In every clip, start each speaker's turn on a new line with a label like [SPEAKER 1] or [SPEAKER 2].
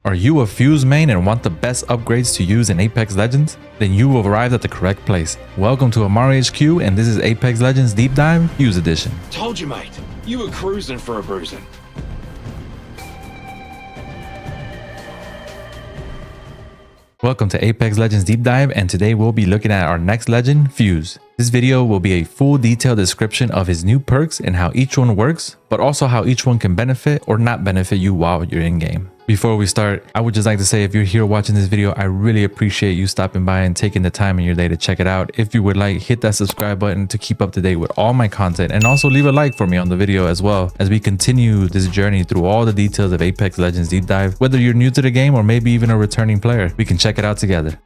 [SPEAKER 1] Are you a Fuse main and want the best upgrades to use in Apex Legends? Then you have arrived at the correct place. Welcome to Amari HQ, and this is Apex Legends Deep Dive Fuse Edition.
[SPEAKER 2] Told you, mate. You were cruising for a bruising.
[SPEAKER 1] Welcome to Apex Legends Deep Dive, and today we'll be looking at our next legend, Fuse. This video will be a full detailed description of his new perks and how each one works, but also how each one can benefit or not benefit you while you're in game. Before we start, I would just like to say if you're here watching this video, I really appreciate you stopping by and taking the time in your day to check it out. If you would like, hit that subscribe button to keep up to date with all my content, and also leave a like for me on the video as well as we continue this journey through all the details of Apex Legends Deep Dive. Whether you're new to the game or maybe even a returning player, we can check it out together.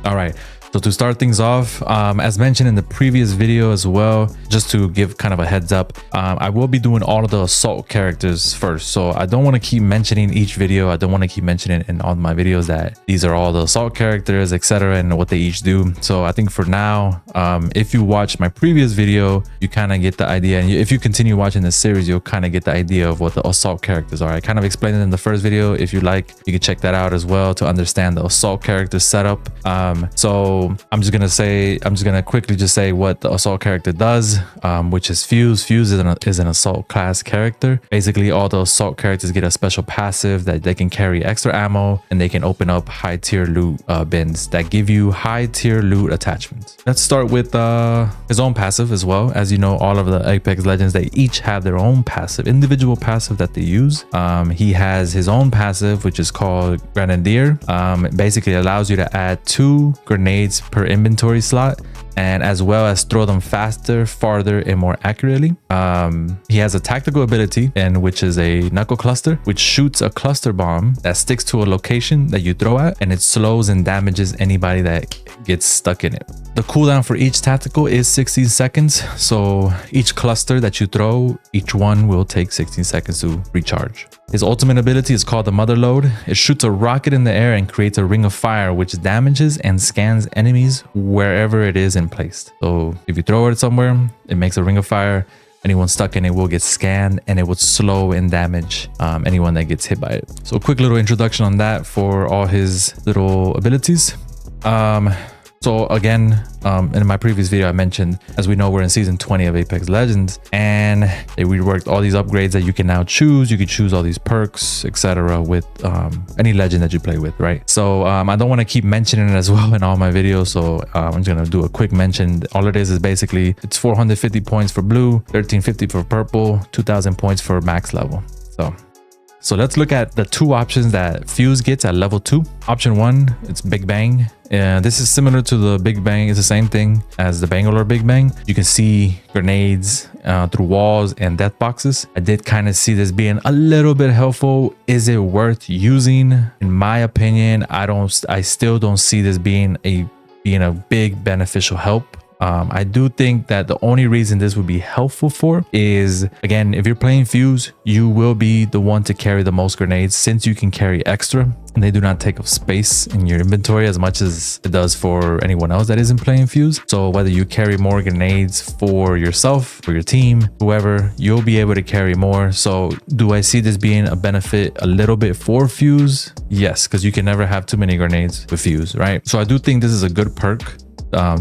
[SPEAKER 1] All right. So to start things off, as mentioned in the previous video as well, just to give kind of a heads up, I will be doing all of the assault characters first. So I don't want to keep mentioning each video. I don't want to keep mentioning in all my videos that these are all the assault characters, etc., and what they each do. So I think for now, if you watch my previous video, you kind of get the idea. And if you continue watching this series, you'll kind of get the idea of what the assault characters are. I kind of explained it in the first video. If you like, you can check that out as well to understand the assault character setup. So I'm just gonna quickly just say what the assault character does, which is Fuse. Fuse is an assault class character. Basically, all the assault characters get a special passive that they can carry extra ammo, and they can open up high tier loot bins that give you high tier loot attachments. Let's start with his own passive as well. As you know, all of the Apex Legends, they each have their own passive, individual passive that they use. He has his own passive, which is called Grenadier. It basically allows you to add 2 grenades per inventory slot, and as well as throw them faster, farther, and more accurately. He has a tactical ability, and which is a knuckle cluster, which shoots a cluster bomb that sticks to a location that you throw at, and it slows and damages anybody that gets stuck in it. The cooldown for each tactical is 16 seconds. So each cluster that you throw, each one will take 16 seconds to recharge. His ultimate ability is called the Mother Load. It shoots a rocket in the air and creates a ring of fire, which damages and scans enemies wherever it is placed. So if you throw it somewhere, it makes a ring of fire. Anyone stuck in it will get scanned, and it would slow and damage anyone that gets hit by it. So a quick little introduction on that for all his little abilities. So again, in my previous video, I mentioned, as we know, we're in season 20 of Apex Legends, and they reworked all these upgrades that you can now choose. You can choose all these perks, etc., with any legend that you play with, right? So I don't want to keep mentioning it as well in all my videos, so I'm just gonna do a quick mention. All it is basically it's 450 points for blue, 1350 for purple, 2000 points for max level. So let's look at the 2 options that Fuse gets at level 2. Option 1, it's Big Bang. This is similar to the Big Bang. It's the same thing as the Bangalore Big Bang. You can see grenades through walls and death boxes. I did kind of see this being a little bit helpful. Is it worth using? In my opinion, I still don't see this being a big beneficial help. I do think that the only reason this would be helpful for is, again, if you're playing Fuse, you will be the one to carry the most grenades, since you can carry extra and they do not take up space in your inventory as much as it does for anyone else that isn't playing Fuse. So whether you carry more grenades for yourself, for your team, whoever, you'll be able to carry more. So do I see this being a benefit a little bit for Fuse? Yes, because you can never have too many grenades with Fuse, right? So I do think this is a good perk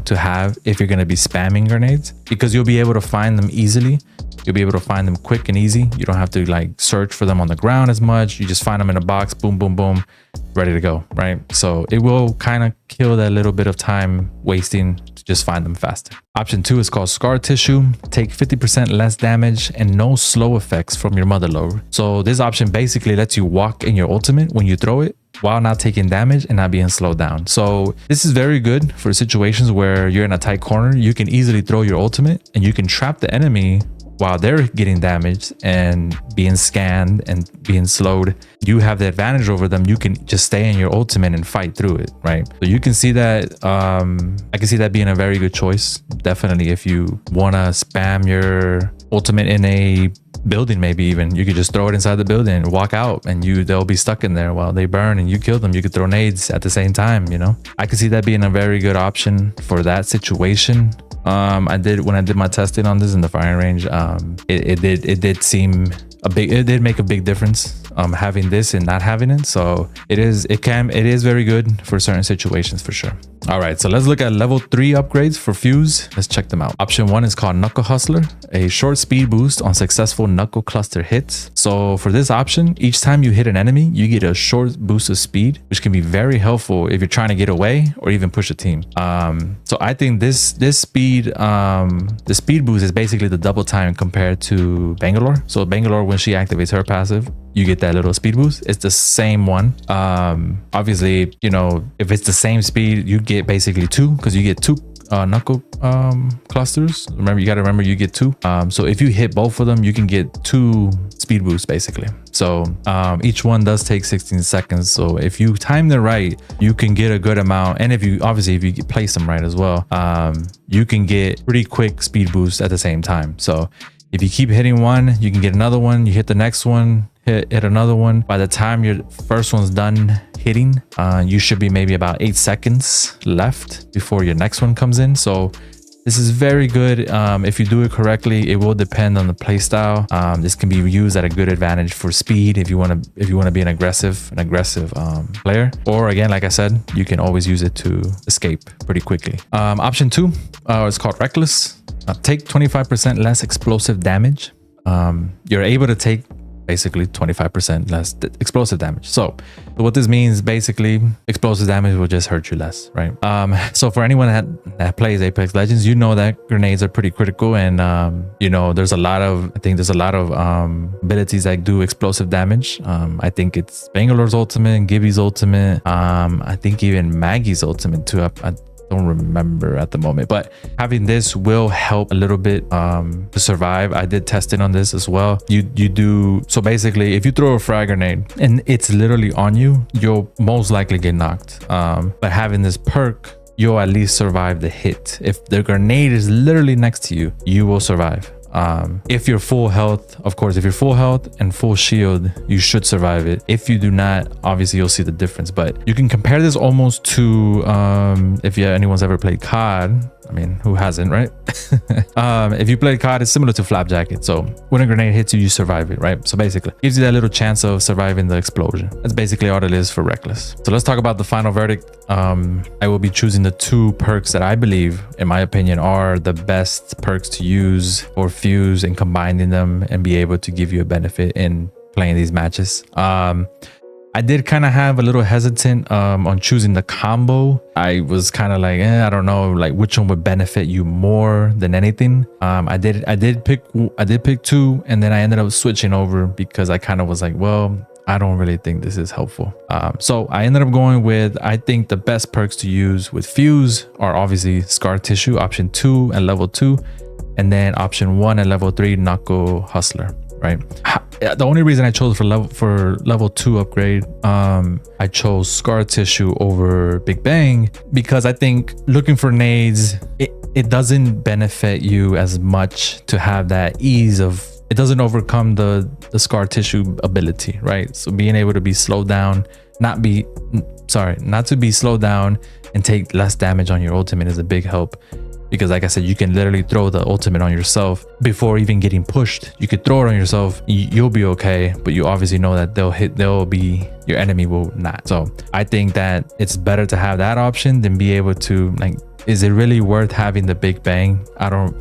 [SPEAKER 1] to have if you're going to be spamming grenades, because you'll be able to find them easily. You'll be able to find them quick and easy. You don't have to like search for them on the ground as much. You just find them in a box, boom, boom, boom, ready to go, right? So it will kind of kill that little bit of time wasting to just find them faster. Option 2 is called Scar Tissue. Take 50% less damage and no slow effects from your Mother Load. So this option basically lets you walk in your ultimate when you throw it, while not taking damage and not being slowed down. So this is very good for situations where you're in a tight corner. You can easily throw your ultimate and you can trap the enemy while they're getting damaged and being scanned and being slowed. You have the advantage over them. You can just stay in your ultimate and fight through it, right? So you can see that I can see that being a very good choice. Definitely, if you want to spam your ultimate in a building, maybe even you could just throw it inside the building and walk out, and they'll be stuck in there while they burn and you kill them. You could throw nades at the same time, you know. I could see that being a very good option for that situation. When I did my testing on this in the firing range, it did seem it did make a big difference having this and not having it. So it is very good for certain situations for sure. All right, so let's look at level 3 upgrades for Fuse. Let's check them out. Option 1 is called Knuckle Hustler, a short speed boost on successful knuckle cluster hits. So for this option, each time you hit an enemy, you get a short boost of speed, which can be very helpful if you're trying to get away or even push a team. So I think this speed, the speed boost is basically the double time compared to Bangalore. So Bangalore, when she activates her passive, you get that little speed boost. It's the same one. Obviously, you know, if it's the same speed, you get basically 2 because you get 2 knuckle clusters. Remember, you got to remember you get 2. So if you hit both of them, you can get 2 speed boosts basically. So each one does take 16 seconds. So if you time it right, you can get a good amount. And if you place them right as well, you can get pretty quick speed boosts at the same time. So if you keep hitting one, you can get another one. You hit the next one, hit another one. By the time your first one's done hitting, you should be maybe about 8 seconds left before your next one comes in. So this is very good. If you do it correctly, it will depend on the play style. This can be used at a good advantage for speed if you want to be an aggressive player. Or again, like I said, you can always use it to escape pretty quickly. Option 2 is called Reckless. Take 25% less explosive damage. You're able to take basically 25% less explosive damage. So what this means, basically, explosive damage will just hurt you less, right? So for anyone that plays Apex Legends, you know that grenades are pretty critical, and you know, there's a lot of abilities that do explosive damage. I think it's Bangalore's ultimate, Gibby's ultimate, I think even Maggie's ultimate too. I don't remember at the moment, but having this will help a little bit to survive. I did test it on this as well. You do, so basically if you throw a frag grenade and it's literally on you, you'll most likely get knocked, but having this perk, you'll at least survive the hit. If the grenade is literally next to you, you will survive. If you're full health, of course, if you're full health and full shield, you should survive it. If you do not, obviously you'll see the difference. But you can compare this almost to if anyone's ever played COD. I mean, who hasn't, right? If you play COD, it's similar to Flak Jacket. So when a grenade hits you, you survive it, right? So basically, gives you that little chance of surviving the explosion. That's basically all it is for Reckless. So let's talk about the final verdict. I will be choosing the 2 perks that I believe, in my opinion, are the best perks to use for Fuse, and combining them and be able to give you a benefit in playing these matches. I did kind of have a little hesitant on choosing the combo. I was kind of like, I don't know, like which one would benefit you more than anything. I did pick 2, and then I ended up switching over because I kind of was like, well, I don't really think this is helpful. So I ended up going with, I think the best perks to use with Fuse are obviously Scar Tissue, option 2 and level 2, and then option 1 and level 3, Knuckle Hustler. Right. The only reason I chose for level 2 upgrade, I chose Scar Tissue over Big Bang because I think looking for nades, it doesn't benefit you as much to have that ease of, it doesn't overcome the Scar Tissue ability, right? So being able to be slowed down, not to be slowed down and take less damage on your ultimate is a big help. Because like I said, you can literally throw the ultimate on yourself before even getting pushed. You could throw it on yourself, you'll be okay, but you obviously know that your enemy will not. So I think that it's better to have that option than be able to, like, is it really worth having the Big Bang?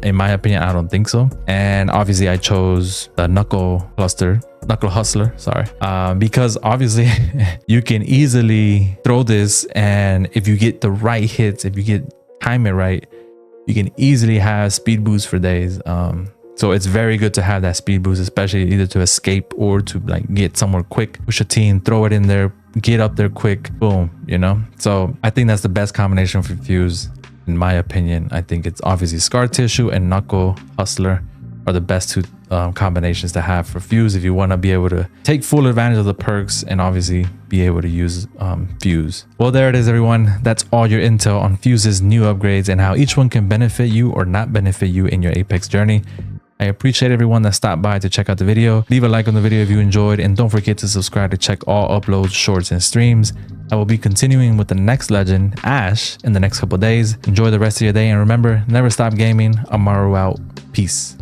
[SPEAKER 1] In my opinion, I don't think so. And obviously I chose the Knuckle Hustler, sorry, because obviously you can easily throw this, and if you get the right hits, if you time it right, you can easily have speed boost for days. So it's very good to have that speed boost, especially either to escape or to like get somewhere quick, push a team, throw it in there, get up there quick, boom, you know? So I think that's the best combination for Fuse, in my opinion. I think it's obviously Scar Tissue and Knuckle Hustler are the best 2 combinations to have for Fuse if you want to be able to take full advantage of the perks and obviously be able to use Fuse. Well, there it is, everyone. That's all your intel on Fuse's new upgrades and how each one can benefit you or not benefit you in your Apex journey. I appreciate everyone that stopped by to check out the video. Leave a like on the video if you enjoyed, and don't forget to subscribe to check all uploads, shorts, and streams. I will be continuing with the next legend, Ash, in the next couple days. Enjoy the rest of your day, and remember, never stop gaming. Amaru out. Peace.